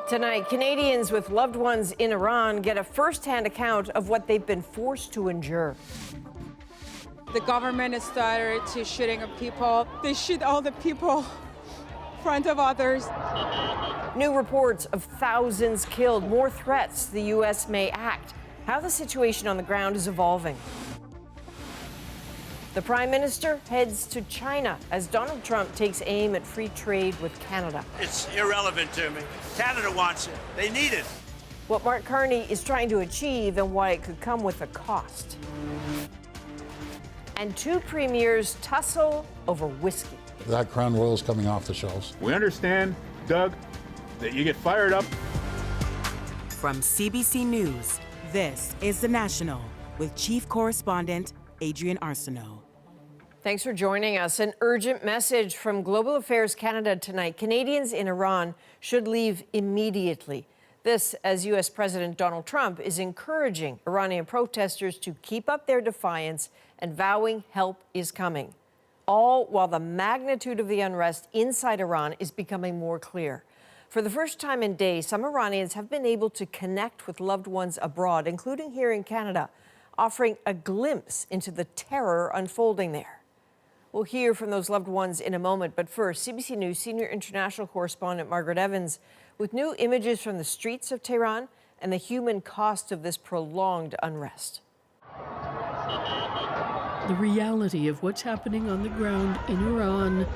Tonight, Canadians with loved ones in Iran get a first-hand account of what they've been forced to endure. The government has started to shooting at people. They shoot all the people in front of others. New reports of thousands killed, more threats the U.S. may act. How the situation on the ground is evolving. The Prime Minister heads to China as Donald Trump takes aim at free trade with Canada. It's irrelevant to me. Canada wants it. They need it. What Mark Carney is trying to achieve and why it could come with a cost. And two premiers tussle over whiskey. That Crown Royal is coming off the shelves. We understand, Doug, that you get fired up. From CBC News, this is The National with Chief Correspondent Adrian Arsenault. Thanks for joining us. An urgent message from Global Affairs Canada tonight. Canadians in Iran should leave immediately. This as U.S. President Donald Trump is encouraging Iranian protesters to keep up their defiance and vowing help is coming. All while the magnitude of the unrest inside Iran is becoming more clear. For the first time in days, some Iranians have been able to connect with loved ones abroad, including here in Canada, offering a glimpse into the terror unfolding there. We'll hear from those loved ones in a moment, but first, CBC News senior international correspondent Margaret Evans with new images from the streets of Tehran and the human cost of this prolonged unrest. The reality of what's happening on the ground in Iran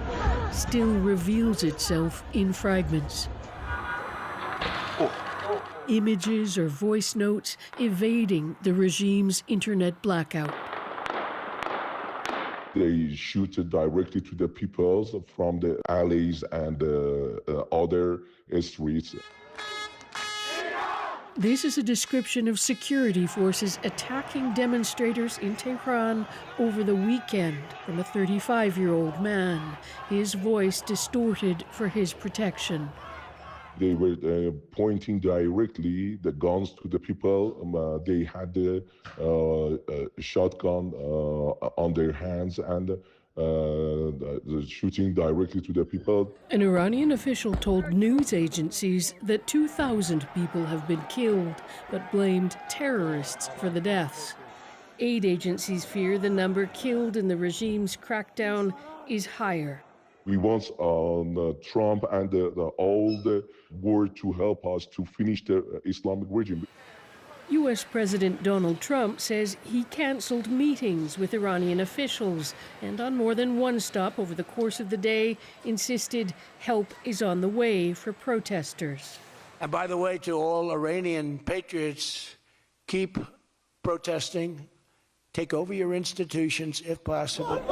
still reveals itself in fragments. Images or voice notes evading the regime's internet blackout. They shoot directly to the people from the alleys and other streets. This is a description of security forces attacking demonstrators in Tehran over the weekend from a 35-year-old man, his voice distorted for his protection. They were pointing directly the guns to the people. They had the shotgun on their hands and shooting directly to the people. An Iranian official told news agencies that 2,000 people have been killed, but blamed terrorists for the deaths. Aid agencies fear the number killed in the regime's crackdown is higher. We want Trump and all the world to help us to finish the Islamic regime. U.S. President Donald Trump says he canceled meetings with Iranian officials and on more than one stop over the course of the day insisted help is on the way for protesters. And by the way, to all Iranian patriots, keep protesting. Take over your institutions if possible.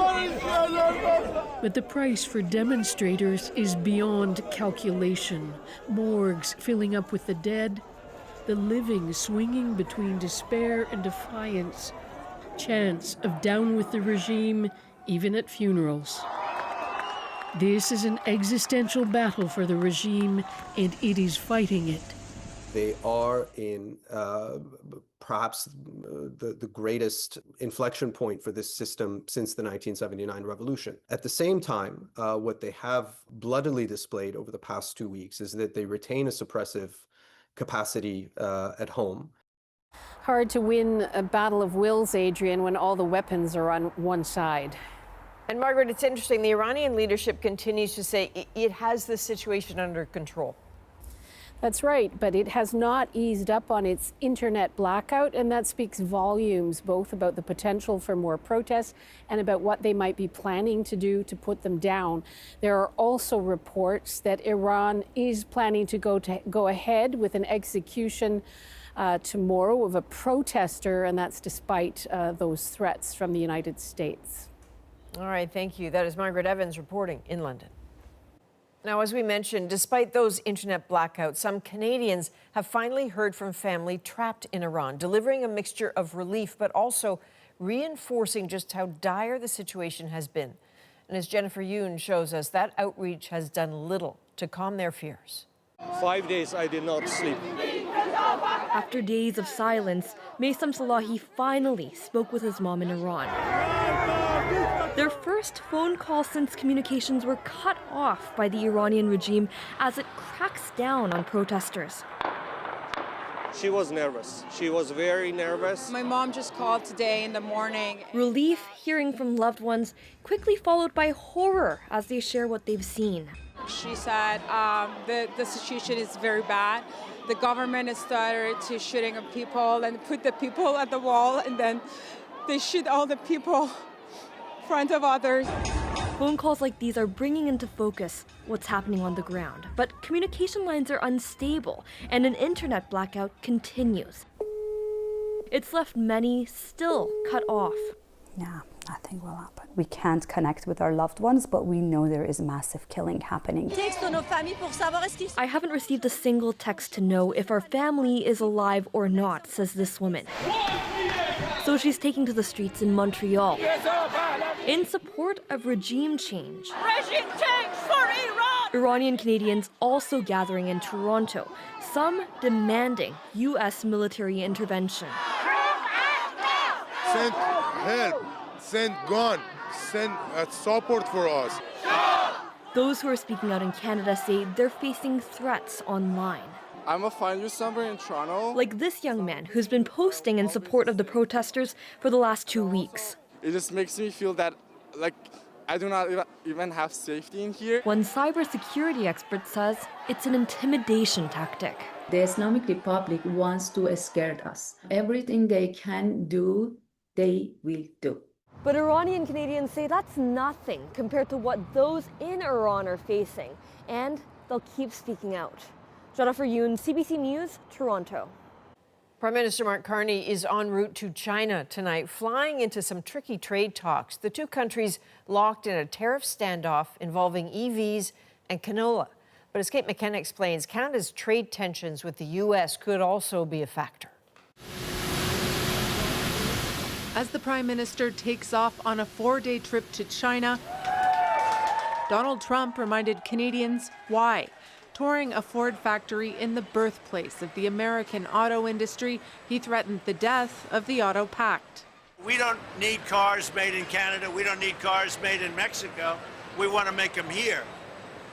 But the price for demonstrators is beyond calculation. Morgues filling up with the dead, the living swinging between despair and defiance. Chants of down with the regime, even at funerals. This is an existential battle for the regime, and it is fighting it. They are in perhaps the greatest inflection point for this system since the 1979 revolution. At the same time, what they have bloodily displayed over the past 2 weeks is that they retain a suppressive capacity at home. Hard to win a battle of wills, Adrian, when all the weapons are on one side. And Margaret, it's interesting, the Iranian leadership continues to say it has the situation under control. That's right, but it has not eased up on its internet blackout, and that speaks volumes both about the potential for more protests and about what they might be planning to do to put them down. There are also reports that Iran is planning to go ahead with an execution tomorrow of a protester, and that's despite those threats from the United States. All right, thank you. That is Margaret Evans reporting in London. Now, as we mentioned, despite those internet blackouts, some Canadians have finally heard from family trapped in Iran, delivering a mixture of relief, but also reinforcing just how dire the situation has been. And as Jennifer Yoon shows us, that outreach has done little to calm their fears. 5 days I did not sleep. After days of silence, Maysam Salahi finally spoke with his mom in Iran. Their first phone call since communications were cut off by the Iranian regime as it cracks down on protesters. She was nervous. She was very nervous. My mom just called today in the morning. Relief hearing from loved ones, quickly followed by horror as they share what they've seen. She said the situation is very bad. The government has started to shooting at people and put the people at the wall, and then they shoot all the people in front of others. Phone calls like these are bringing into focus what's happening on the ground. But communication lines are unstable, and an internet blackout continues. It's left many still cut off. Yeah, nothing will happen. We can't connect with our loved ones, but we know there is massive killing happening. I haven't received a single text to know if our family is alive or not, says this woman. So she's taking to the streets in Montreal in support of regime change. Regime change for Iran! Iranian Canadians also gathering in Toronto, some demanding U.S. military intervention. Send help, send gun, send support for us. Those who are speaking out in Canada say they're facing threats online. I'm gonna find you somewhere in Toronto. Like this young man who's been posting in support of the protesters for the last 2 weeks. It just makes me feel that, like, I do not even have safety in here. One cybersecurity expert says it's an intimidation tactic. The Islamic Republic wants to scare us. Everything they can do, they will do. But Iranian Canadians say that's nothing compared to what those in Iran are facing, and they'll keep speaking out. Jennifer Yoon, CBC News, Toronto. Prime Minister Mark Carney is en route to China tonight, flying into some tricky trade talks. The two countries locked in a tariff standoff involving EVs and canola. But as Kate McKenna explains, Canada's trade tensions with the U.S. could also be a factor. As the Prime Minister takes off on a 4-day trip to China, Donald Trump reminded Canadians why. Touring a Ford factory in the birthplace of the American auto industry, he threatened the death of the auto pact. We don't need cars made in Canada. We don't need cars made in Mexico. We want to make them here.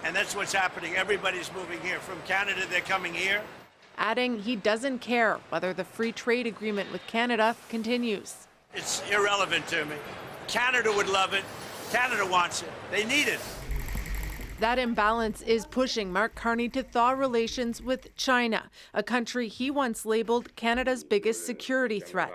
And that's what's happening. Everybody's moving here. From Canada, they're coming here. Adding he doesn't care whether the free trade agreement with Canada continues. It's irrelevant to me. Canada would love it. Canada wants it. They need it. That imbalance is pushing Mark Carney to thaw relations with China, a country he once labeled Canada's biggest security threat.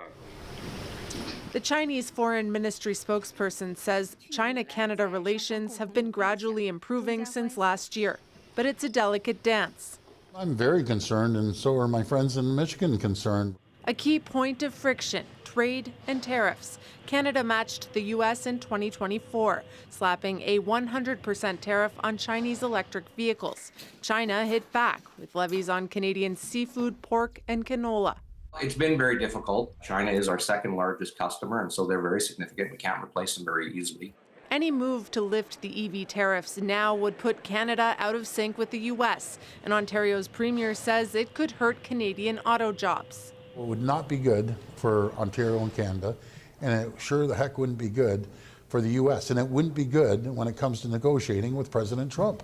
The Chinese Foreign Ministry spokesperson says China-Canada relations have been gradually improving since last year, but it's a delicate dance. I'm very concerned, and so are my friends in Michigan concerned. A key point of friction, trade and tariffs. Canada matched the U.S. in 2024, slapping a 100% tariff on Chinese electric vehicles. China hit back with levies on Canadian seafood, pork, and canola. It's been very difficult. China is our second largest customer, and so they're very significant. We can't replace them very easily. Any move to lift the EV tariffs now would put Canada out of sync with the U.S., and Ontario's premier says it could hurt Canadian auto jobs. It would not be good for Ontario and Canada, and it sure the heck wouldn't be good for the U.S., and it wouldn't be good when it comes to negotiating with President Trump.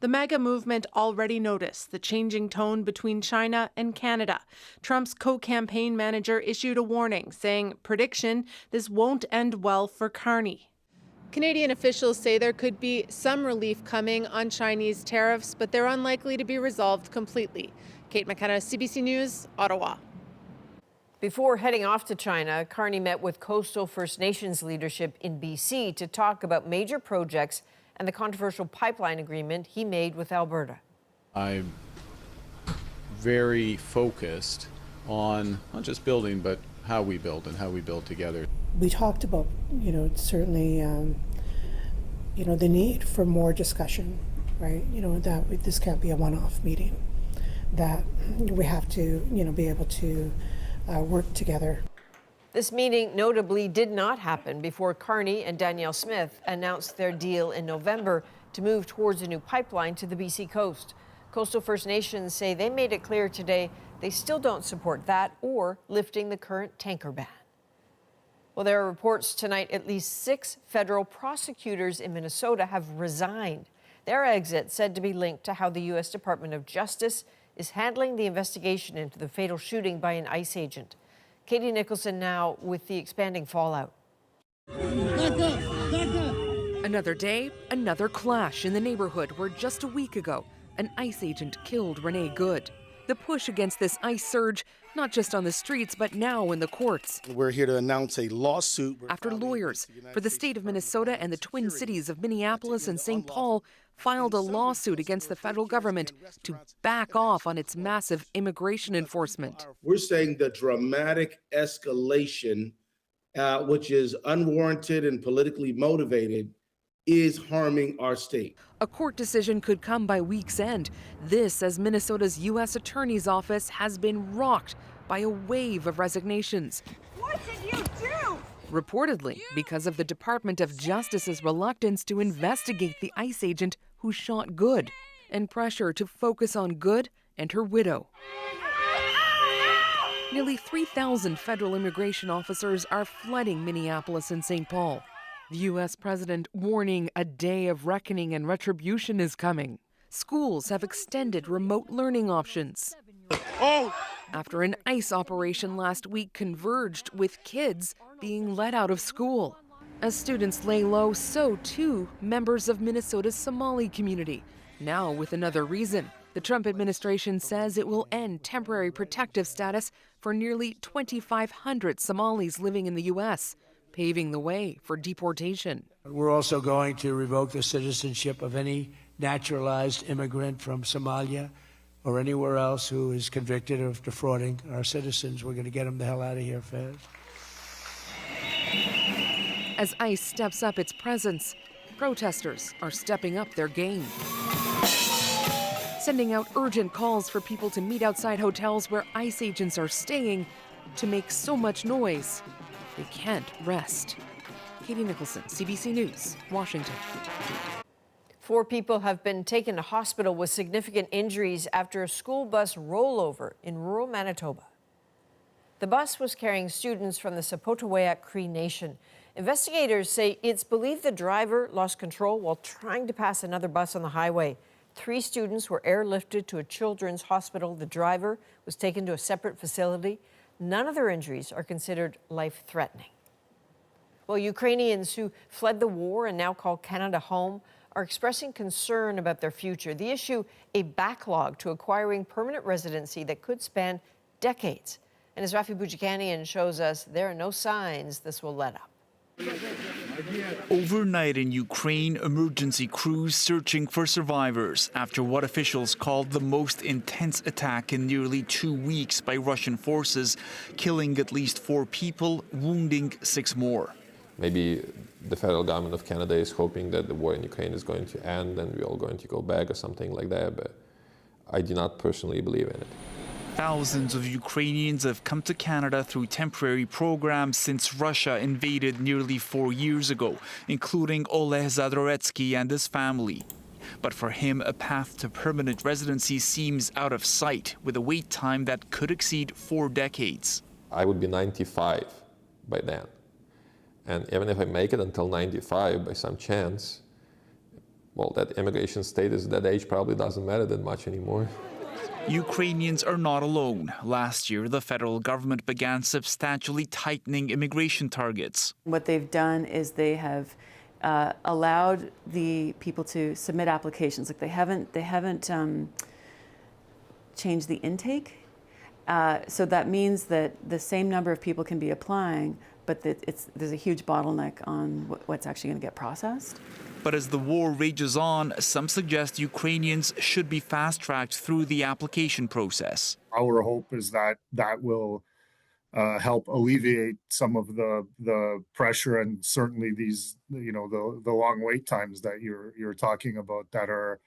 The MAGA movement already noticed the changing tone between China and Canada. Trump's co-campaign manager issued a warning, saying, prediction, this won't end well for Carney. Canadian officials say there could be some relief coming on Chinese tariffs, but they're unlikely to be resolved completely. Kate McKenna, CBC News, Ottawa. Before heading off to China, Carney met with coastal First Nations leadership in BC to talk about major projects and the controversial pipeline agreement he made with Alberta. I'm very focused on not just building, but how we build and how we build together. We talked about, certainly, the need for more discussion, right? That this can't be a one-off meeting, that we have to, be able to work together. This meeting notably did not happen before Carney and Danielle Smith announced their deal in November to move towards a new pipeline to the BC coast. Coastal First Nations say they made it clear today they still don't support that or lifting the current tanker ban. Well, there are reports tonight at least 6 federal prosecutors in Minnesota have resigned. Their exit said to be linked to how the U.S. Department of Justice is handling the investigation into the fatal shooting by an ICE agent. Katie Nicholson now with the expanding fallout. Another day, another clash in the neighborhood where just a week ago, an ICE agent killed Renee Good. The push against this ICE surge, not just on the streets, but now in the courts. We're here to announce a lawsuit after lawyers for the state of Minnesota and the Twin Cities of Minneapolis and St. Paul filed a lawsuit against the federal government to back off on its massive immigration enforcement. We're saying the dramatic escalation, which is unwarranted and politically motivated, is harming our state. A court decision could come by week's end. This as Minnesota's U.S. Attorney's Office has been rocked by a wave of resignations. What did you do? Reportedly, because of the Department of Justice's reluctance to investigate the ICE agent who shot Good, and pressure to focus on Good and her widow. Nearly 3,000 federal immigration officers are flooding Minneapolis and St. Paul. The U.S. president warning a day of reckoning and retribution is coming. Schools have extended remote learning options. After an ICE operation last week converged with kids being let out of school. As students lay low, so too members of Minnesota's Somali community. Now with another reason. The Trump administration says it will end temporary protective status for nearly 2,500 Somalis living in the U.S., paving the way for deportation. We're also going to revoke the citizenship of any naturalized immigrant from Somalia or anywhere else who is convicted of defrauding our citizens. We're going to get them the hell out of here fast. As ICE steps up its presence, protesters are stepping up their game. Sending out urgent calls for people to meet outside hotels where ICE agents are staying to make so much noise they can't rest. Katie Nicholson, CBC News, Washington. 4 people have been taken to hospital with significant injuries after a school bus rollover in rural Manitoba. The bus was carrying students from the Sepultawak Cree Nation. Investigators say it's believed the driver lost control while trying to pass another bus on the highway. 3 students were airlifted to a children's hospital. The driver was taken to a separate facility. None of their injuries are considered life-threatening. Well, Ukrainians who fled the war and now call Canada home are expressing concern about their future. The issue, a backlog to acquiring permanent residency that could span decades. And as Rafi Boudjikanian shows us, there are no signs this will let up. Overnight in Ukraine, emergency crews searching for survivors after what officials called the most intense attack in nearly 2 weeks by Russian forces, killing at least 4 people, wounding 6 more. Maybe the federal government of Canada is hoping that the war in Ukraine is going to end and we're all going to go back or something like that, but I do not personally believe in it. Thousands of Ukrainians have come to Canada through temporary programs since Russia invaded nearly 4 years ago, including Oleg Zadoretsky and his family. But for him, a path to permanent residency seems out of sight, with a wait time that could exceed 4 decades. I would be 95 by then. And even if I make it until 95 by some chance, well, that immigration status at that age probably doesn't matter that much anymore. Ukrainians are not alone. Last year, the federal government began substantially tightening immigration targets. What they've done is they have allowed the people to submit applications. Like they haven't changed the intake. So that means that the same number of people can be applying, but there's a huge bottleneck on what's actually going to get processed. But as the war rages on, some suggest Ukrainians should be fast-tracked through the application process. Our hope is that that will help alleviate some of the pressure and certainly these, the long wait times that you're talking about that are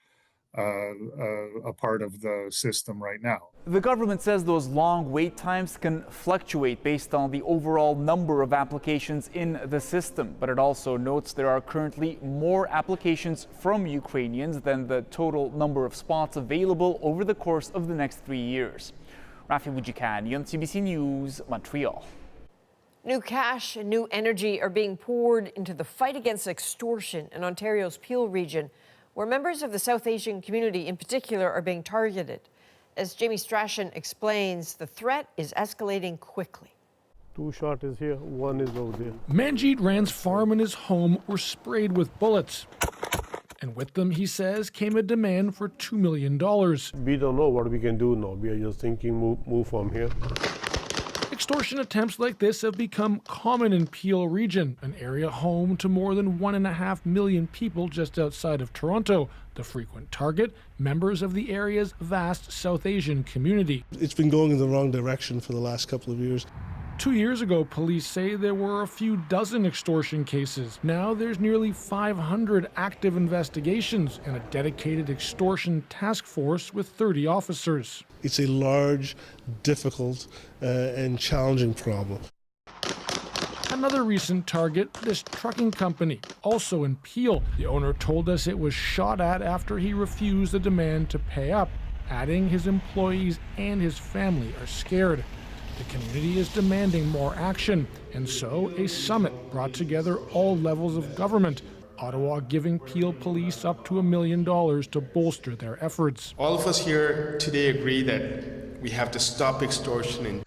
a part of the system right now. The government says those long wait times can fluctuate based on the overall number of applications in the system, but it also notes there are currently more applications from Ukrainians than the total number of spots available over the course of the next 3 years. Rafi Boudjikanian, CBC News, Montreal. New cash and new energy are being poured into the fight against extortion in Ontario's Peel region, where members of the South Asian community in particular are being targeted. As Jamie Strachan explains, the threat is escalating quickly. 2 shots is here, 1 is over there. Manjeet Rand's farm and his home were sprayed with bullets. And with them, he says, came a demand for $2 million. We don't know what we can do now. We are just thinking move from here. Extortion attempts like this have become common in Peel region, an area home to more than 1.5 million people just outside of Toronto. The frequent target, members of the area's vast South Asian community. It's been going in the wrong direction for the last couple of years. 2 years ago, police say there were a few dozen extortion cases. Now there's nearly 500 active investigations and a dedicated extortion task force with 30 officers. It's a large, difficult, and challenging problem. Another recent target, this trucking company, also in Peel. The owner told us it was shot at after he refused the demand to pay up, adding his employees and his family are scared. The community is demanding more action, and so a summit brought together all levels of government, Ottawa giving Peel police up to $1 million to bolster their efforts. All of us here today agree that we have to stop extortion.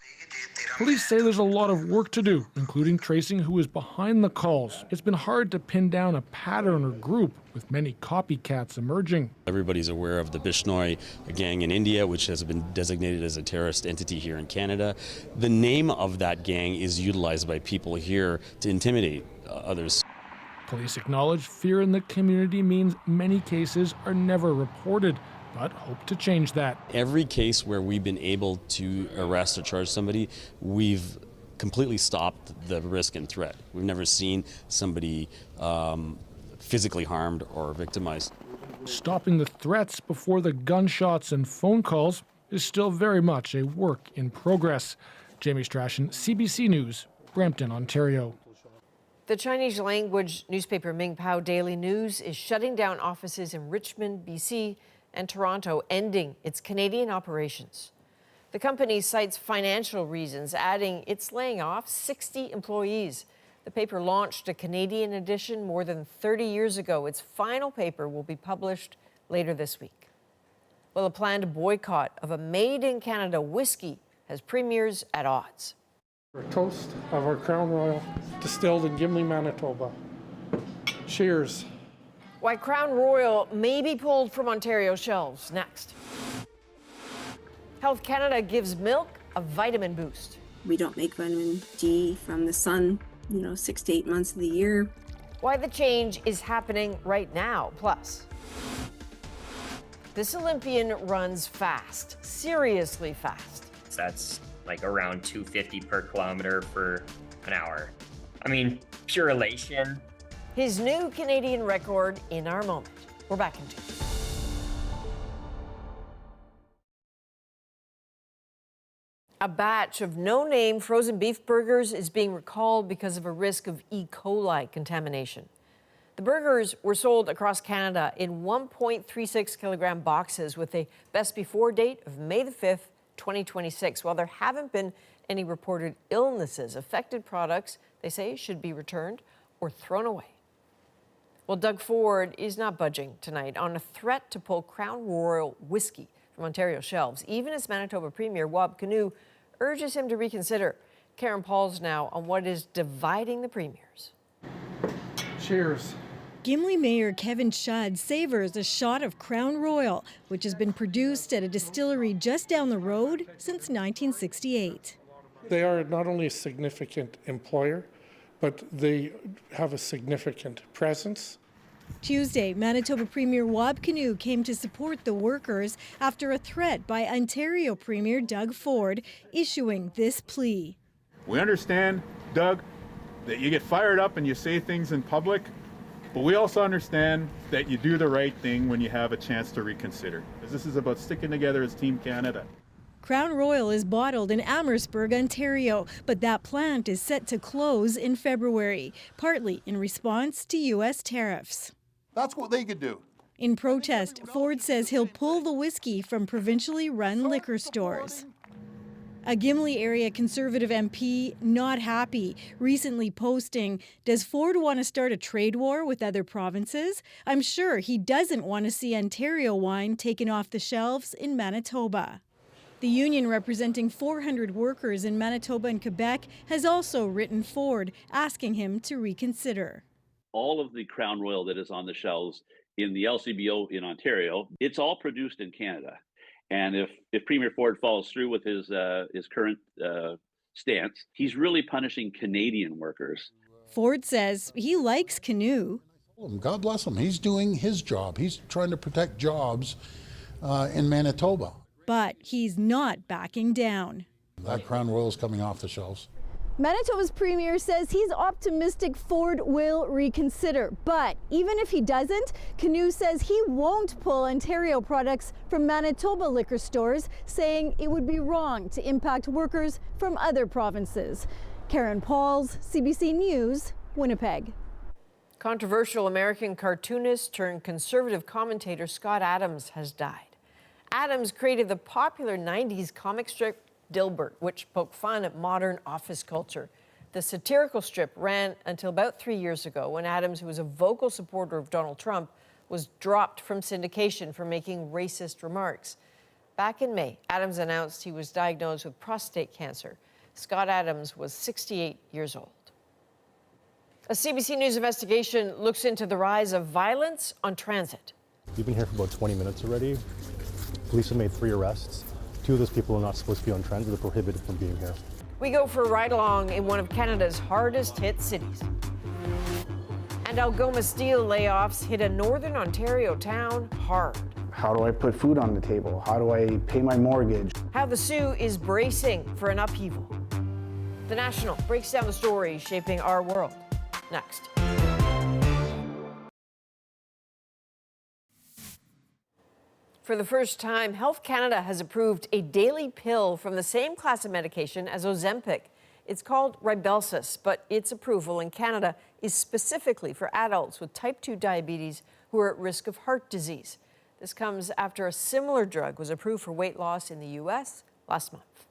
Police say there's a lot of work to do, including tracing who is behind the calls. It's been hard to pin down a pattern or group, with many copycats emerging. Everybody's aware of the Bishnoi gang in India, which has been designated as a terrorist entity here in Canada. The name of that gang is utilized by people here to intimidate others. Police acknowledge fear in the community means many cases are never reported, but hope to change that. Every case where we've been able to arrest or charge somebody, we've completely stopped the risk and threat. We've never seen somebody physically harmed or victimized. Stopping the threats before the gunshots and phone calls is still very much a work in progress. Jamie Strachan, CBC News, Brampton, Ontario. The Chinese language newspaper Ming Pao Daily News is shutting down offices in Richmond, BC, and Toronto, ending its Canadian operations. The company cites financial reasons, adding it's laying off 60 employees. The paper launched a Canadian edition more than 30 years ago. Its final paper will be published later this week. Well, a planned boycott of a made-in-Canada whiskey has premiers at odds. A toast of our Crown Royal, distilled in Gimli, Manitoba. Cheers. Why Crown Royal may be pulled from Ontario shelves next. Health Canada gives milk a vitamin boost. We don't make vitamin D from the sun, 6 to 8 months of the year. Why the change is happening right now. Plus, this Olympian runs fast, seriously fast. That's like around 250 per kilometer for an hour. I mean, pure elation. His new Canadian record in our moment. We're back in 2. A batch of no-name frozen beef burgers is being recalled because of a risk of E. coli contamination. The burgers were sold across Canada in 1.36 kilogram boxes with a best before date of May the 5th, 2026. While there haven't been any reported illnesses, affected products, they say, should be returned or thrown away. Well, Doug Ford is not budging tonight on a threat to pull Crown Royal whiskey from Ontario shelves, even as Manitoba Premier Wab Kinew urges him to reconsider. Karen Paul's now on what is dividing the premiers. Cheers. Gimli Mayor Kevin Shudd savors a shot of Crown Royal, which has been produced at a distillery just down the road since 1968. They are not only a significant employer, but they have a significant presence. Tuesday, Manitoba Premier Wab Kinew came to support the workers after a threat by Ontario Premier Doug Ford issuing this plea. We understand, Doug, that you get fired up and you say things in public, but we also understand that you do the right thing when you have a chance to reconsider. Because this is about sticking together as Team Canada. Crown Royal is bottled in Amherstburg, Ontario, but that plant is set to close in February, partly in response to U.S. tariffs. That's what they could do. In protest, Ford says he'll pull the whiskey from provincially run liquor stores. A Gimli area Conservative MP not happy, recently posting, does Ford want to start a trade war with other provinces? I'm sure he doesn't want to see Ontario wine taken off the shelves in Manitoba. The union representing 400 workers in Manitoba and Quebec has also written Ford, asking him to reconsider. All of the Crown Royal that is on the shelves in the LCBO in Ontario, it's all produced in Canada. And if Premier Ford follows through with his current stance, he's really punishing Canadian workers. Ford says he likes Canoe. God bless him. He's doing his job. He's trying to protect jobs in Manitoba. But he's not backing down. That Crown Royal is coming off the shelves. Manitoba's premier says he's optimistic Ford will reconsider. But even if he doesn't, Canoe says he won't pull Ontario products from Manitoba liquor stores, saying it would be wrong to impact workers from other provinces. Karen Pauls, CBC News, Winnipeg. Controversial American cartoonist turned conservative commentator Scott Adams has died. Adams created the popular 90s comic strip Dilbert, which poked fun at modern office culture. The satirical strip ran until about 3 years ago, when Adams, who was a vocal supporter of Donald Trump, was dropped from syndication for making racist remarks. Back in May, Adams announced he was diagnosed with prostate cancer. Scott Adams was 68 years old. A CBC News investigation looks into the rise of violence on transit. We've been here for about 20 minutes already. Police have made 3 arrests. 2 of those people are not supposed to be on transit. They're prohibited from being here. We go for a ride-along in one of Canada's hardest-hit cities. And Algoma Steel layoffs hit a northern Ontario town hard. How do I put food on the table? How do I pay my mortgage? How the Sioux is bracing for an upheaval. The National breaks down the story shaping our world. Next. For the first time, Health Canada has approved a daily pill from the same class of medication as Ozempic. It's called Rybelsus, but its approval in Canada is specifically for adults with type 2 diabetes who are at risk of heart disease. This comes after a similar drug was approved for weight loss in the U.S. last month.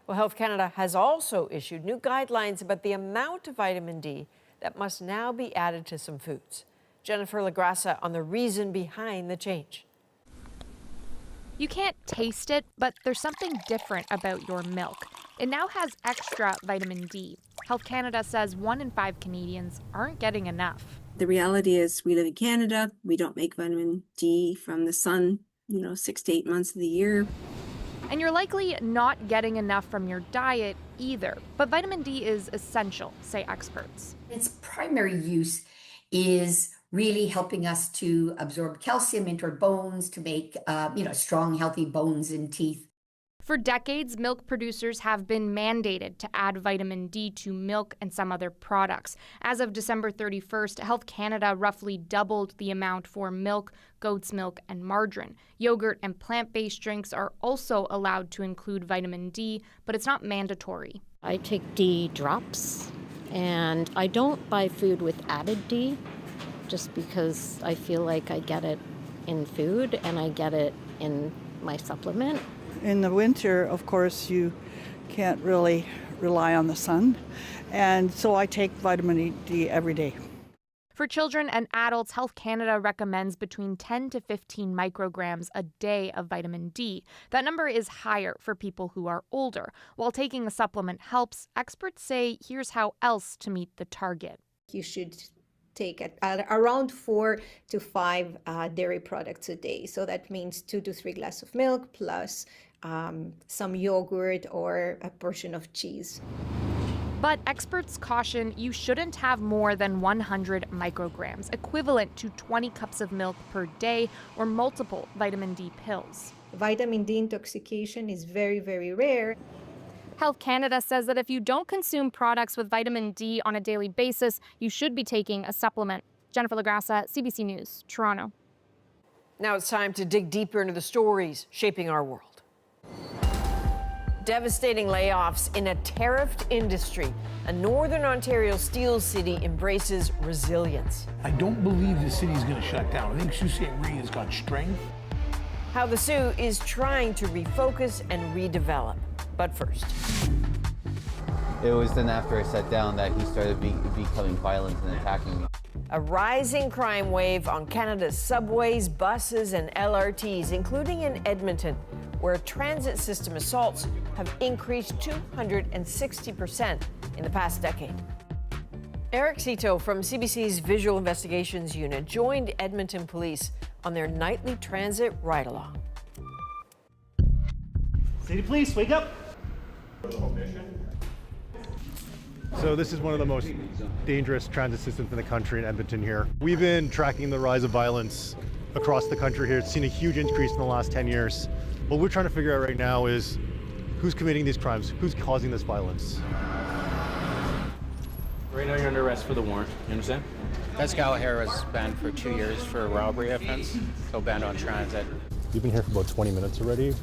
Well, Health Canada has also issued new guidelines about the amount of vitamin D that must now be added to some foods. Jennifer Lagrassa on the reason behind the change. You can't taste it, but there's something different about your milk. It now has extra vitamin D. Health Canada says 1 in 5 Canadians aren't getting enough. The reality is we live in Canada. We don't make vitamin D from the sun, 6 to 8 months of the year. And you're likely not getting enough from your diet either. But vitamin D is essential, say experts. Its primary use is really helping us to absorb calcium into our bones to make, strong, healthy bones and teeth. For decades, milk producers have been mandated to add vitamin D to milk and some other products. As of December 31st, Health Canada roughly doubled the amount for milk, goat's milk, and margarine. Yogurt and plant-based drinks are also allowed to include vitamin D, but it's not mandatory. I take D drops, and I don't buy food with added D, just because I feel like I get it in food and I get it in my supplement. In the winter, of course, you can't really rely on the sun, and so I take vitamin D every day. For children and adults, Health Canada recommends between 10 to 15 micrograms a day of vitamin D. That number is higher for people who are older. While taking a supplement helps, experts say here's how else to meet the target. You should take around 4 to 5 dairy products a day. So that means 2 to 3 glasses of milk plus some yogurt or a portion of cheese. But experts caution you shouldn't have more than 100 micrograms, equivalent to 20 cups of milk per day or multiple vitamin D pills. Vitamin D intoxication is very, very rare. Health Canada says that if you don't consume products with vitamin D on a daily basis, you should be taking a supplement. Jennifer Lagrassa, CBC News, Toronto. Now it's time to dig deeper into the stories shaping our world. Devastating layoffs in a tariffed industry. A northern Ontario steel city embraces resilience. I don't believe the city's going to shut down. I think Sault Ste. Marie has got strength. How the Sioux is trying to refocus and redevelop. But first. It was then after I sat down that he started becoming violent and attacking me. A rising crime wave on Canada's subways, buses, and LRTs, including in Edmonton, where transit system assaults have increased 260% in the past decade. Eric Cito from CBC's Visual Investigations Unit joined Edmonton Police on their nightly transit ride-along. City Police, wake up! So this is one of the most dangerous transit systems in the country in Edmonton here. We've been tracking the rise of violence across the country here. It's seen a huge increase in the last 10 years. What we're trying to figure out right now is who's committing these crimes, who's causing this violence. Right now you're under arrest for the warrant, you understand? Pascal here was banned for 2 years for a robbery offense, so banned on transit. We've been here for about 20 minutes already.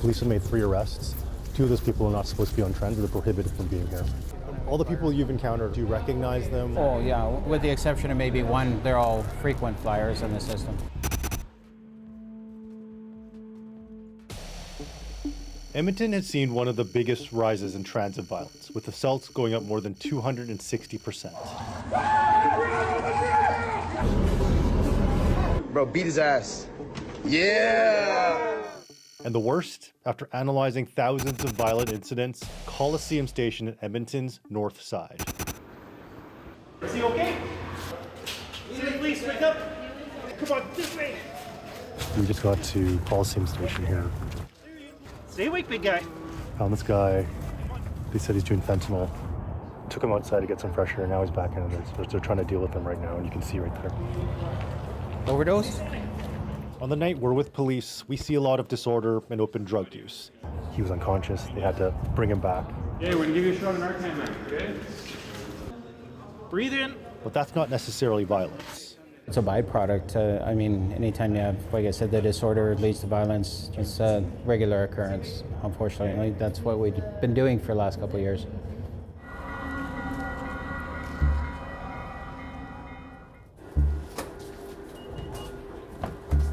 Police have made 3 arrests. 2 of those people are not supposed to be on transit, they're prohibited from being here. All the people you've encountered, do you recognize them? Oh yeah, with the exception of maybe one, they're all frequent flyers in the system. Edmonton has seen one of the biggest rises in transit violence, with assaults going up more than 260%. Bro, beat his ass. Yeah! And the worst, after analyzing thousands of violent incidents, Coliseum Station at Edmonton's north side. Is he okay? City Police, wake up! Come on, this way! We just got to Coliseum Station here. Stay awake, big guy. Found this guy. They said he's doing fentanyl. Took him outside to get some fresh air. Now he's back in it. They're trying to deal with him right now, and you can see right there. Overdose? On the night we're with police, we see a lot of disorder and open drug use. He was unconscious. They had to bring him back. Yeah, we're gonna give you a shot of Narcan, man, okay? Breathe in. But that's not necessarily violence. It's a byproduct. I mean, anytime you have, like I said, the disorder leads to violence, it's a regular occurrence, unfortunately. That's what we've been doing for the last couple of years.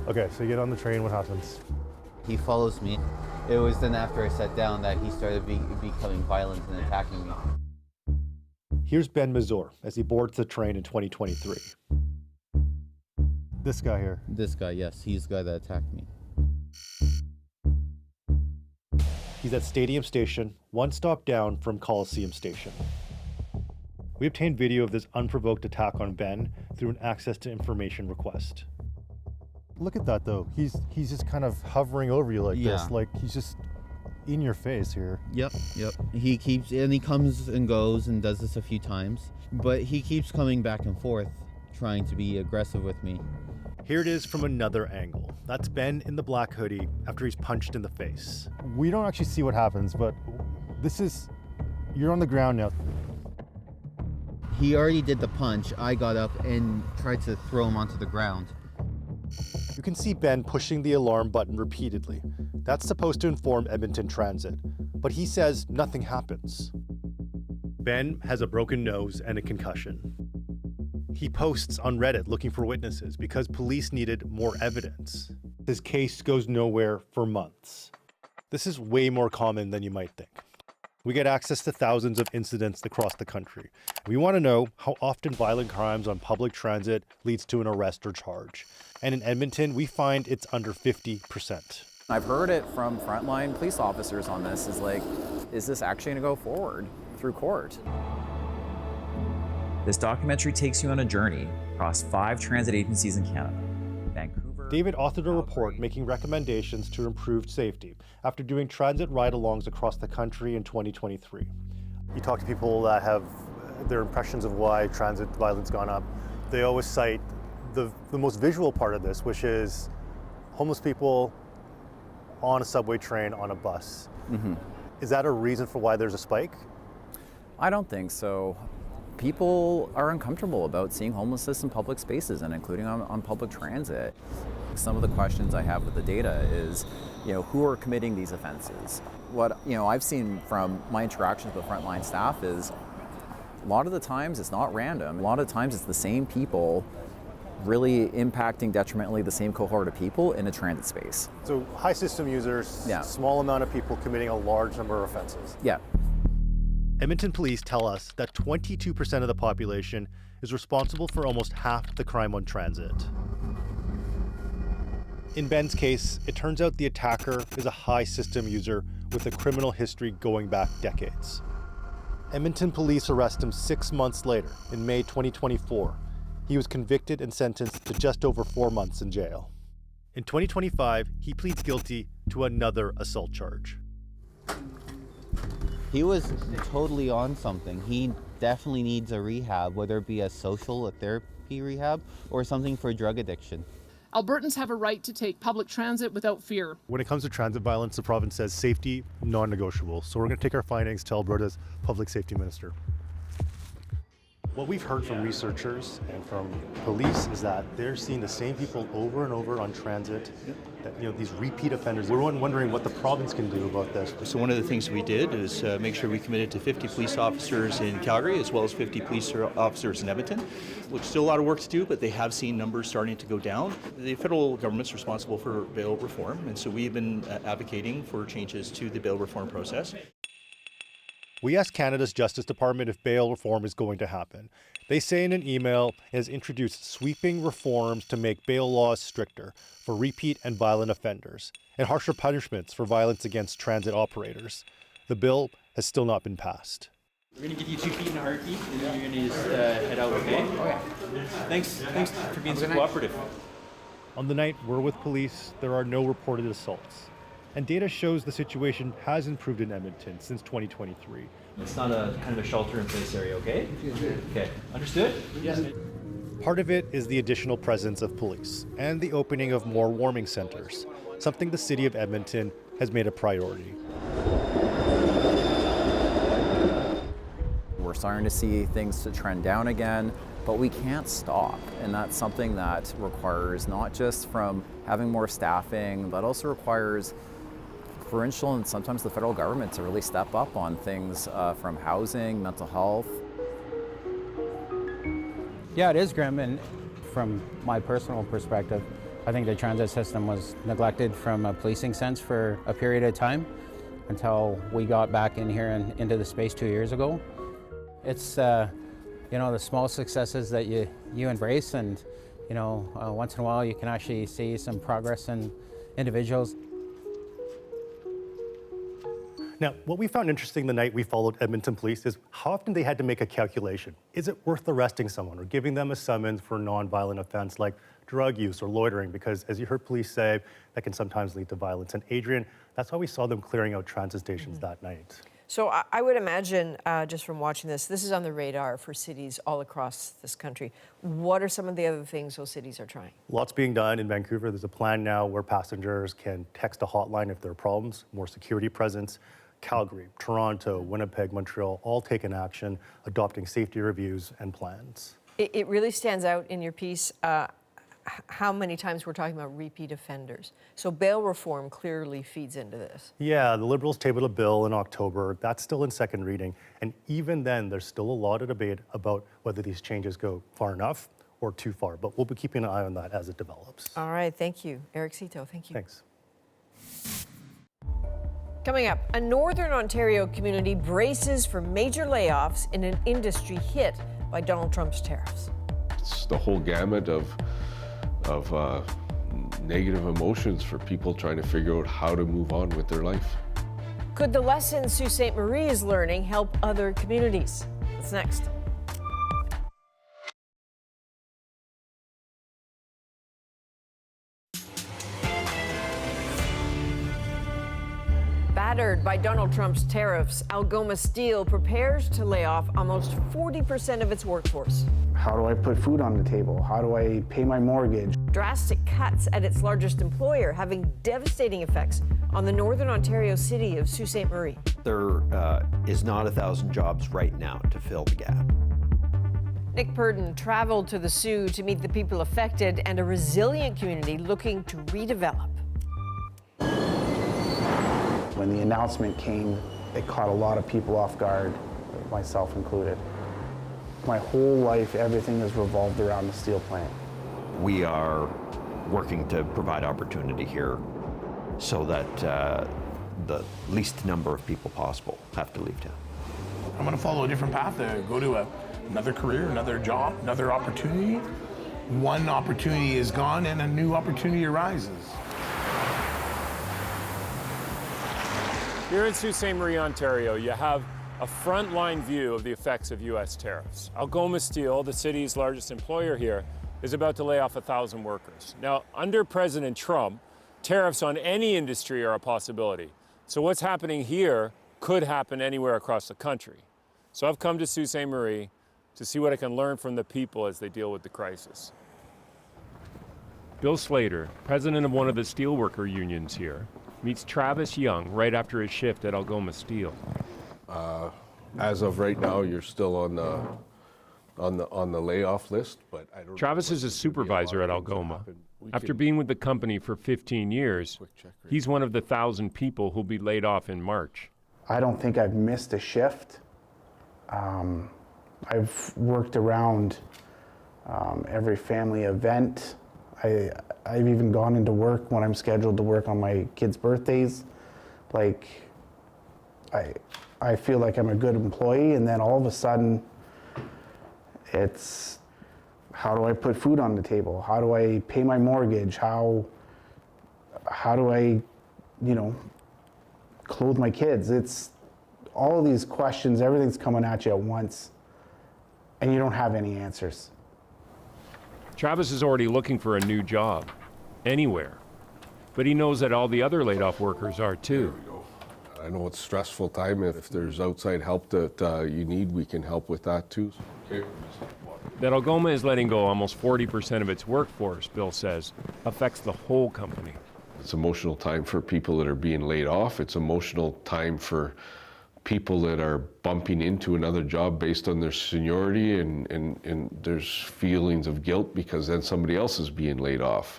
Okay, so you get on the train, what happens? He follows me. It was then after I sat down that he started becoming violent and attacking me. Here's Ben Mazur as he boards the train in 2023. This guy here. This guy, yes, he's the guy that attacked me. He's at Stadium Station, one stop down from Coliseum Station. We obtained video of this unprovoked attack on Ben through an access to information request. Look at that though. He's just kind of hovering over you like this, like he's just in your face here. Yep. He comes and goes and does this a few times, but he keeps coming back and forth, trying to be aggressive with me. Here it is from another angle. That's Ben in the black hoodie after he's punched in the face. We don't actually see what happens, but you're on the ground now. He already did the punch. I got up and tried to throw him onto the ground. You can see Ben pushing the alarm button repeatedly. That's supposed to inform Edmonton Transit, but he says nothing happens. Ben has a broken nose and a concussion. He posts on Reddit looking for witnesses because police needed more evidence. His case goes nowhere for months. This is way more common than you might think. We get access to thousands of incidents across the country. We want to know how often violent crimes on public transit leads to an arrest or charge. And in Edmonton, we find it's under 50%. I've heard it from frontline police officers on this, is this actually going to go forward through court? This documentary takes you on a journey across 5 transit agencies in Canada. Vancouver. David authored a report making recommendations to improve safety after doing transit ride-alongs across the country in 2023. You talk to people that have their impressions of why transit violence gone up. They always cite the most visual part of this, which is homeless people on a subway train, on a bus. Mm-hmm. Is that a reason for why there's a spike? I don't think so. People are uncomfortable about seeing homelessness in public spaces and including on public transit. Some of the questions I have with the data is, who are committing these offenses? What I've seen from my interactions with frontline staff is a lot of the times it's not random. A lot of times it's the same people really impacting detrimentally the same cohort of people in a transit space. So high system users, small amount of people committing a large number of offenses. Yeah. Edmonton police tell us that 22% of the population is responsible for almost half the crime on transit. In Ben's case, it turns out the attacker is a high system user with a criminal history going back decades. Edmonton police arrest him 6 months later, in May 2024. He was convicted and sentenced to just over 4 months in jail. In 2025, he pleads guilty to another assault charge. He was totally on something. He definitely needs a rehab, whether it be a social, a therapy rehab, or something for drug addiction. Albertans have a right to take public transit without fear. When it comes to transit violence, the province says safety, non-negotiable. So we're going to take our findings to Alberta's public safety minister. What we've heard from researchers and from police is that they're seeing the same people over and over on transit, that, these repeat offenders. We're wondering what the province can do about this. So one of the things we did is make sure we committed to 50 police officers in Calgary as well as 50 police officers in Edmonton. Look, still a lot of work to do, but they have seen numbers starting to go down. The federal government's responsible for bail reform, and so we've been advocating for changes to the bail reform process. We asked Canada's Justice Department if bail reform is going to happen. They say in an email it has introduced sweeping reforms to make bail laws stricter for repeat and violent offenders and harsher punishments for violence against transit operators. The bill has still not been passed. We're going to give you 2 feet in a heartbeat, and then you're going to just head out, okay? Okay. Thanks for being so cooperative. On the night we're with police, there are no reported assaults. And data shows the situation has improved in Edmonton since 2023. It's not a kind of a shelter-in-place area, okay? Okay, understood? Yes. Part of it is the additional presence of police and the opening of more warming centers, something the city of Edmonton has made a priority. We're starting to see things to trend down again, but we can't stop. And that's something that requires not just from having more staffing, but also requires provincial and sometimes the federal government to really step up on things from housing, mental health. Yeah, it is grim, and from my personal perspective, I think the transit system was neglected from a policing sense for a period of time until we got back in here and into the space 2 years ago. It's the small successes that you embrace, and once in a while you can actually see some progress in individuals. Now, what we found interesting the night we followed Edmonton police is how often they had to make a calculation. Is it worth arresting someone or giving them a summons for a non-violent offense like drug use or loitering? Because as you heard police say, that can sometimes lead to violence. And Adrian, that's why we saw them clearing out transit stations that night. So I would imagine, just from watching this is on the radar for cities all across this country. What are some of the other things those cities are trying? Lots being done in Vancouver. There's a plan now where passengers can text a hotline if there are problems, more security presence. Calgary, Toronto, Winnipeg, Montreal, all taken action, adopting safety reviews and plans. It really stands out in your piece how many times we're talking about repeat offenders. So bail reform clearly feeds into this. Yeah, the Liberals tabled a bill in October. That's still in second reading. And even then, there's still a lot of debate about whether these changes go far enough or too far. But we'll be keeping an eye on that as it develops. All right, thank you. Eric Cito, thank you. Thanks. Coming up, a Northern Ontario community braces for major layoffs in an industry hit by Donald Trump's tariffs. It's the whole gamut of negative emotions for people trying to figure out how to move on with their life. Could the lessons Sault Ste. Marie is learning help other communities? That's next. Battered by Donald Trump's tariffs, Algoma Steel prepares to lay off almost 40% of its workforce. How do I put food on the table? How do I pay my mortgage? Drastic cuts at its largest employer having devastating effects on the Northern Ontario city of Sault Ste. Marie. There is not 1,000 jobs right now to fill the gap. Nick Purdon traveled to the Sioux to meet the people affected and a resilient community looking to redevelop. When the announcement came, it caught a lot of people off guard, myself included. My whole life, everything has revolved around the steel plant. We are working to provide opportunity here so that the least number of people possible have to leave town. I'm going to follow a different path, go to another career, another job, another opportunity. One opportunity is gone and a new opportunity arises. Here in Sault Ste. Marie, Ontario, you have a frontline view of the effects of U.S. tariffs. Algoma Steel, the city's largest employer here, is about to lay off 1,000 workers. Now, under President Trump, tariffs on any industry are a possibility. So what's happening here could happen anywhere across the country. So I've come to Sault Ste. Marie to see what I can learn from the people as they deal with the crisis. Bill Slater, president of one of the steelworker unions here, meets Travis Young right after his shift at Algoma Steel. As of right now, you're still on the layoff list, but I don't. Travis is a supervisor at Algoma. After being with the company for 15 years, he's one of the 1,000 people who'll be laid off in March. I don't think I've missed a shift. I've worked around every family event. I've even gone into work when I'm scheduled to work on my kids' birthdays. Like, I feel like I'm a good employee, and then all of a sudden, it's how do I put food on the table? How do I pay my mortgage? How do I, clothe my kids? It's all of these questions, everything's coming at you at once, and you don't have any answers. Travis is already looking for a new job, anywhere. But he knows that all the other laid-off workers are too. I know it's a stressful time. If there's outside help that you need, we can help with that too. Okay. That Algoma is letting go almost 40% of its workforce, Bill says, affects the whole company. It's emotional time for people that are being laid off. It's emotional time for people that are bumping into another job based on their seniority, and there's feelings of guilt because then somebody else is being laid off.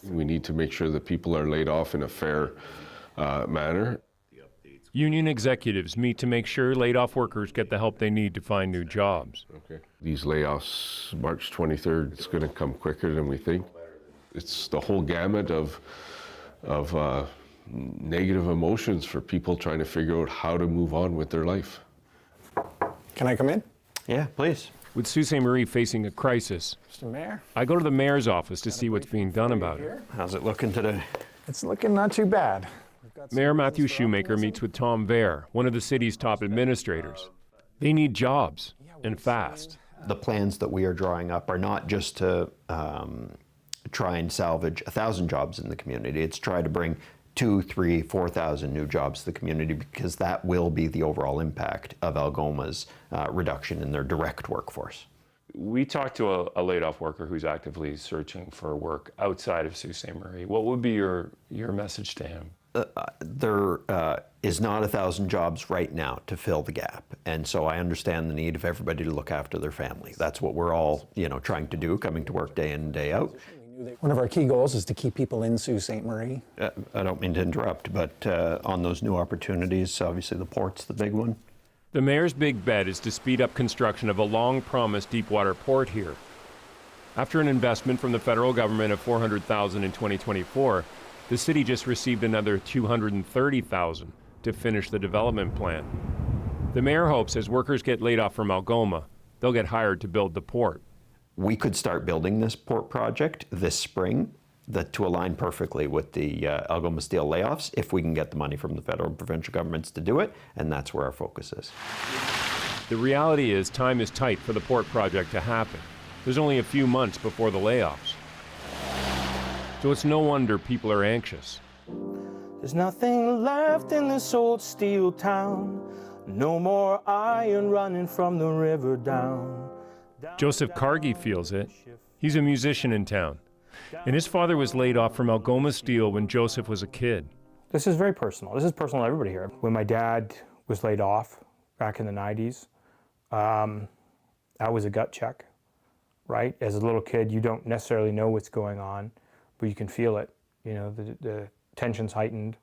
We need to make sure that people are laid off in a fair manner. Union executives meet to make sure laid-off workers get the help they need to find new jobs. Okay. These layoffs, March 23rd, it's going to come quicker than we think. It's the whole gamut of negative emotions for people trying to figure out how to move on with their life. Can I come in? Yeah, please. With Sault Ste. Marie facing a crisis, Mr. Mayor? I go to the mayor's office to see what's being done about it. How's it looking today? It's looking not too bad. Mayor Matthew Shoemaker meets with Tom Vare, one of the city's top administrators. They need jobs, and fast. The plans that we are drawing up are not just to try and salvage 1,000 jobs in the community. It's try to bring 2,000, 3,000, 4,000 new jobs to the community, because that will be the overall impact of Algoma's reduction in their direct workforce. We talked to a laid-off worker who's actively searching for work outside of Sault Ste. Marie. What would be your message to him? There is not 1,000 jobs right now to fill the gap, and so I understand the need of everybody to look after their family. That's what we're all, trying to do, coming to work day in and day out. One of our key goals is to keep people in Sault Ste. Marie. I don't mean to interrupt, but on those new opportunities, obviously the port's the big one. The mayor's big bet is to speed up construction of a long-promised deepwater port here. After an investment from the federal government of $400,000 in 2024, the city just received another $230,000 to finish the development plan. The mayor hopes as workers get laid off from Algoma, they'll get hired to build the port. We could start building this port project this spring to align perfectly with the Algoma Steel layoffs if we can get the money from the federal and provincial governments to do it, and that's where our focus is. The reality is time is tight for the port project to happen. There's only a few months before the layoffs. So it's no wonder people are anxious. There's nothing left in this old steel town. No more iron running from the river down. Joseph Cargi feels it. He's a musician in town, and his father was laid off from Algoma Steel when Joseph was a kid. This is very personal. This is personal to everybody here. When my dad was laid off back in the 90s, that was a gut check, right? As a little kid, you don't necessarily know what's going on, but you can feel it. The tension's heightened.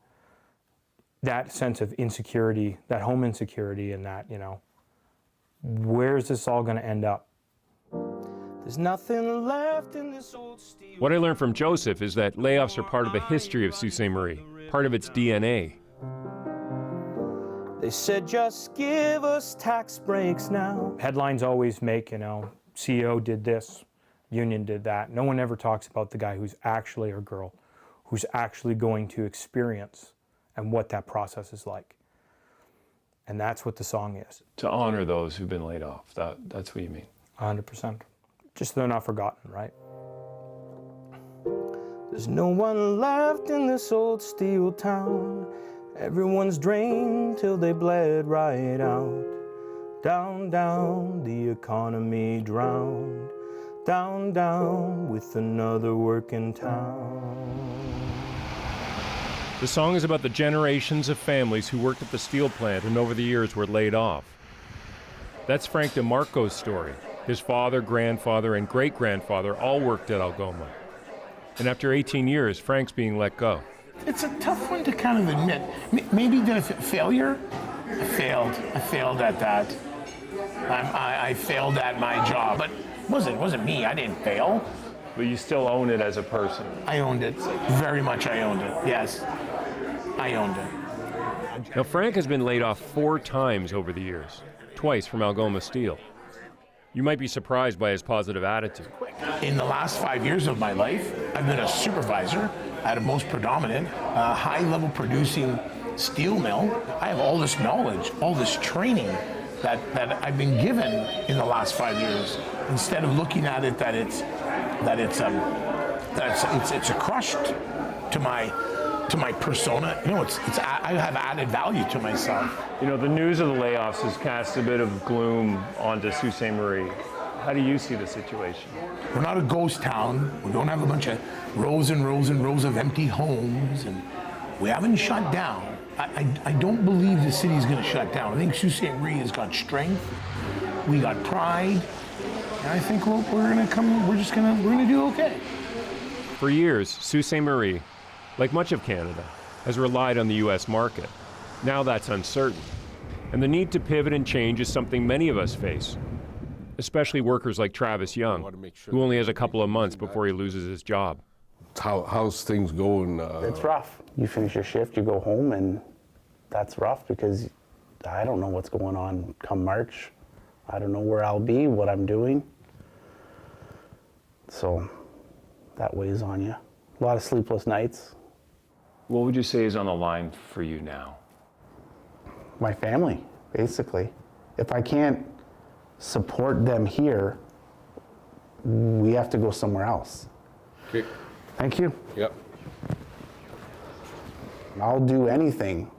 That sense of insecurity, that home insecurity, and that, where's this all going to end up? There's nothing left in this old steel. What I learned from Joseph is that layoffs are part of the history of Sault Ste. Marie, part of its DNA. They said just give us tax breaks now. Headlines always make, CEO did this, union did that. No one ever talks about the guy who's actually, or girl, who's actually going to experience and what that process is like. And that's what the song is. To honor those who've been laid off, that's what you mean. 100%. Just they're not forgotten, right? There's no one left in this old steel town. Everyone's drained till they bled right out. Down, down, the economy drowned. Down, down, with another working town. The song is about the generations of families who worked at the steel plant and over the years were laid off. That's Frank DeMarco's story. His father, grandfather, and great-grandfather all worked at Algoma. And after 18 years, Frank's being let go. It's a tough one to kind of admit. Maybe the failure? I failed at that. I failed at my job, but it wasn't me. I didn't fail. But you still own it as a person. I owned it. Very much I owned it. Yes, I owned it. Now, Frank has been laid off 4 times over the years, twice from Algoma Steel. You might be surprised by his positive attitude. In the last 5 years of my life, I've been a supervisor at a most predominant, high-level producing steel mill. I have all this knowledge, all this training that I've been given in the last 5 years. Instead of looking at it that it's a crush to my persona. I have added value to myself. The news of the layoffs has cast a bit of gloom onto Sault Ste. Marie. How do you see the situation? We're not a ghost town. We don't have a bunch of rows and rows and rows of empty homes, and we haven't shut down. I don't believe the city's going to shut down. I think Sault Ste. Marie has got strength. We got pride, and I think we're going to do okay. For years, Sault Ste. Marie, like much of Canada, has relied on the U.S. market. Now that's uncertain. And the need to pivot and change is something many of us face, especially workers like Travis Young, who only has a couple of months before he loses his job. How's things going? It's rough. You finish your shift, you go home, and that's rough because I don't know what's going on come March. I don't know where I'll be, what I'm doing. So that weighs on you. A lot of sleepless nights. What would you say is on the line for you now? My family, basically. If I can't support them here, we have to go somewhere else. Okay. Thank you. Yep. I'll do anything.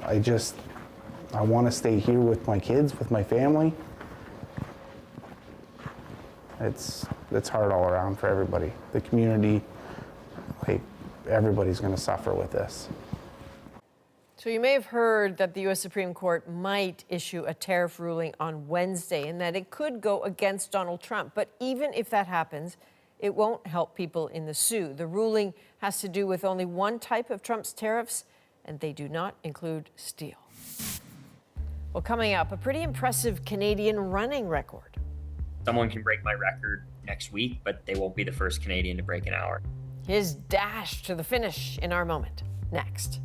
I want to stay here with my kids, with my family. It's hard all around for everybody. The community, everybody's going to suffer with this. So you may have heard that the U.S. Supreme Court might issue a tariff ruling on Wednesday and that it could go against Donald Trump. But even if that happens, it won't help people in the Soo. The ruling has to do with only one type of Trump's tariffs, and they do not include steel. Well, coming up, a pretty impressive Canadian running record. Someone can break my record next week, but they won't be the first Canadian to break an hour. His dash to the finish in our moment. Next.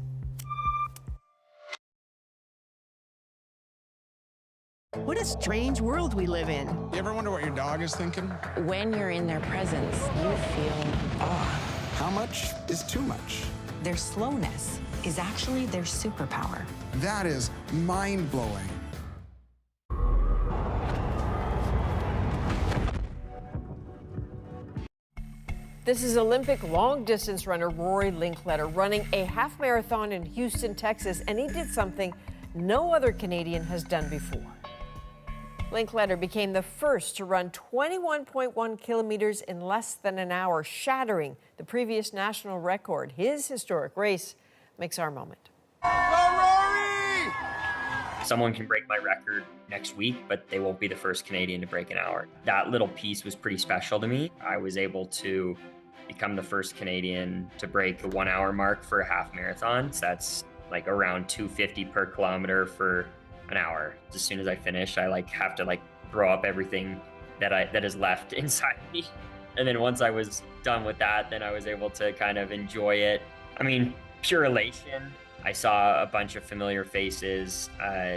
What a strange world we live in. You ever wonder what your dog is thinking? When you're in their presence, you feel awe. How much is too much? Their slowness is actually their superpower. That is mind-blowing. This is Olympic long-distance runner Rory Linkletter running a half marathon in Houston, Texas, and he did something no other Canadian has done before. Linkletter became the first to run 21.1 kilometers in less than an hour, shattering the previous national record. His historic race makes our moment. Someone can break my record next week, but they won't be the first Canadian to break an hour. That little piece was pretty special to me. I was able to become the first Canadian to break the 1 hour mark for a half marathon. So that's like around 250 per kilometer for an hour. As soon as I finish, I have to throw up everything that is left inside me. And then once I was done with that, then I was able to kind of enjoy it. I mean, pure elation. I saw a bunch of familiar faces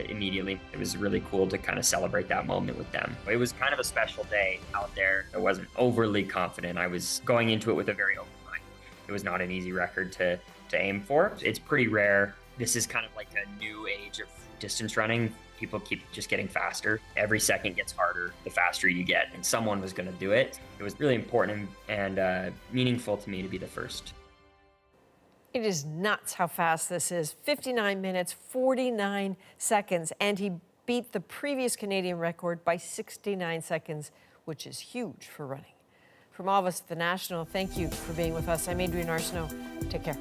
immediately. It was really cool to kind of celebrate that moment with them. It was kind of a special day out there. I wasn't overly confident. I was going into it with a very open mind. It was not an easy record to aim for. It's pretty rare. This is kind of like a new age of distance running. People keep just getting faster. Every second gets harder the faster you get, and someone was going to do it. It was really important and meaningful to me to be the first. It is nuts how fast this is. 59 minutes, 49 seconds, and he beat the previous Canadian record by 69 seconds, which is huge for running. From all of us at The National, thank you for being with us. I'm Adrienne Arsenault. Take care.